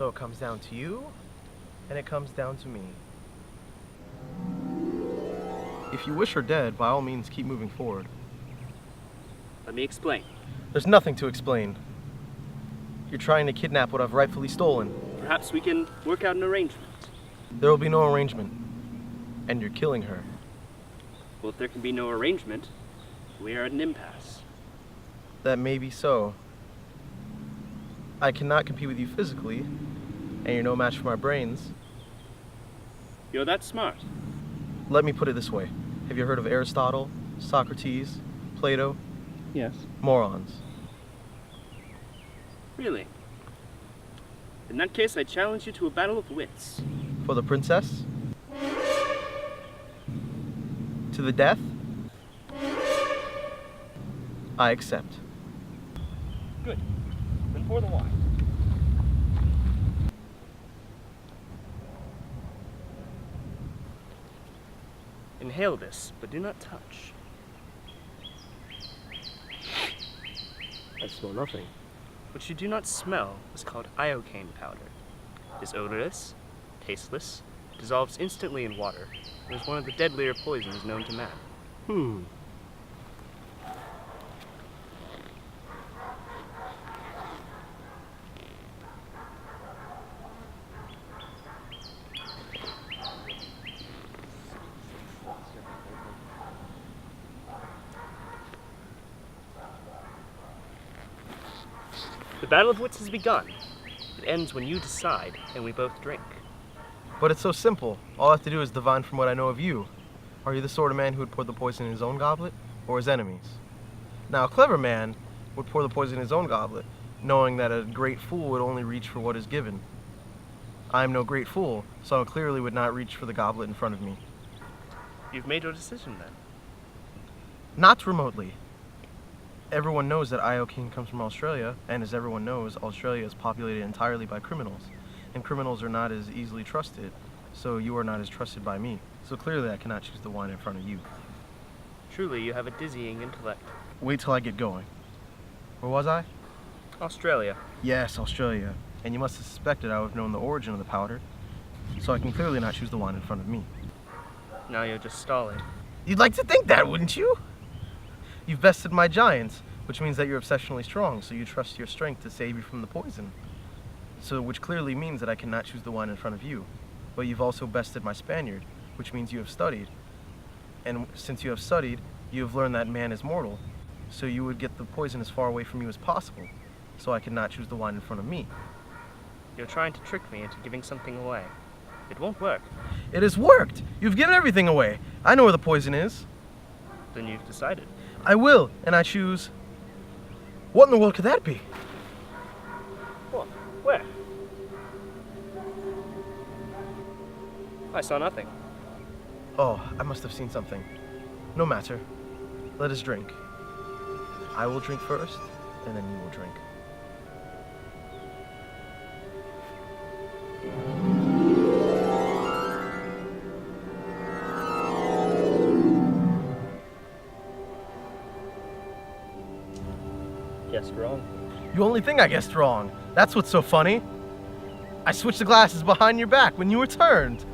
So it comes down to you, and it comes down to me. If you wish her dead, by all means keep moving forward. Let me explain. There's nothing to explain. You're trying to kidnap what I've rightfully stolen. Perhaps we can work out an arrangement. There will be no arrangement, and you're killing her. Well, if there can be no arrangement, we are at an impasse. That may be so. I cannot compete with you physically, and you're no match for my brains. You're that smart. Let me put it this way. Have you heard of Aristotle, Socrates, Plato? Yes. Morons. Really? In that case, I challenge you to a battle of wits. For the princess? To the death? I accept. Good. Then pour the wine. Inhale this, but do not touch. I smell nothing. What you do not smell is called iocane powder. It is odorless, tasteless, dissolves instantly in water, and is one of the deadlier poisons known to man. The Battle of Wits has begun. It ends when you decide, and we both drink. But it's so simple. All I have to do is divine from what I know of you. Are you the sort of man who would pour the poison in his own goblet, or his enemies? Now, a clever man would pour the poison in his own goblet, knowing that a great fool would only reach for what is given. I am no great fool, so I clearly would not reach for the goblet in front of me. You've made your decision then. Not remotely. Everyone knows that iocane comes from Australia, and as everyone knows, Australia is populated entirely by criminals, and criminals are not as easily trusted, so you are not as trusted by me. So clearly I cannot choose the wine in front of you. Truly, you have a dizzying intellect. Wait till I get going. Where was I? Australia. Yes, Australia. And you must have suspected I would have known the origin of the powder, so I can clearly not choose the wine in front of me. Now you're just stalling. You'd like to think that, wouldn't you? You've bested my giants, which means that you're obsessionally strong, so you trust your strength to save you from the poison. So, which clearly means that I cannot choose the wine in front of you. But you've also bested my Spaniard, which means you have studied. And since you have studied, you have learned that man is mortal. So you would get the poison as far away from you as possible. So I cannot choose the wine in front of me. You're trying to trick me into giving something away. It won't work. It has worked! You've given everything away. I know where the poison is. Then you've decided. I will, and I choose... What in the world could that be? What? Where? I saw nothing. Oh, I must have seen something. No matter. Let us drink. I will drink first, and then you will drink. Guessed wrong. You only think I guessed wrong. That's what's so funny. I switched the glasses behind your back when you were turned.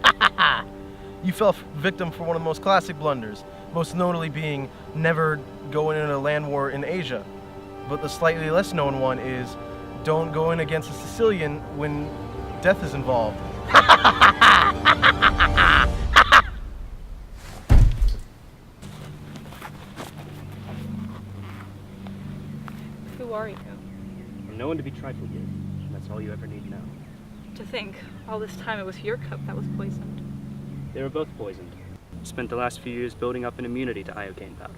You fell victim for one of the most classic blunders, most notably being never going in a land war in Asia. But the slightly less known one is don't go in against a Sicilian when death is involved. Who are you? I'm no one to be trifled with, and that's all you ever need to know. To think, all this time it was your cup that was poisoned. They were both poisoned. Spent the last few years building up an immunity to iocane powder.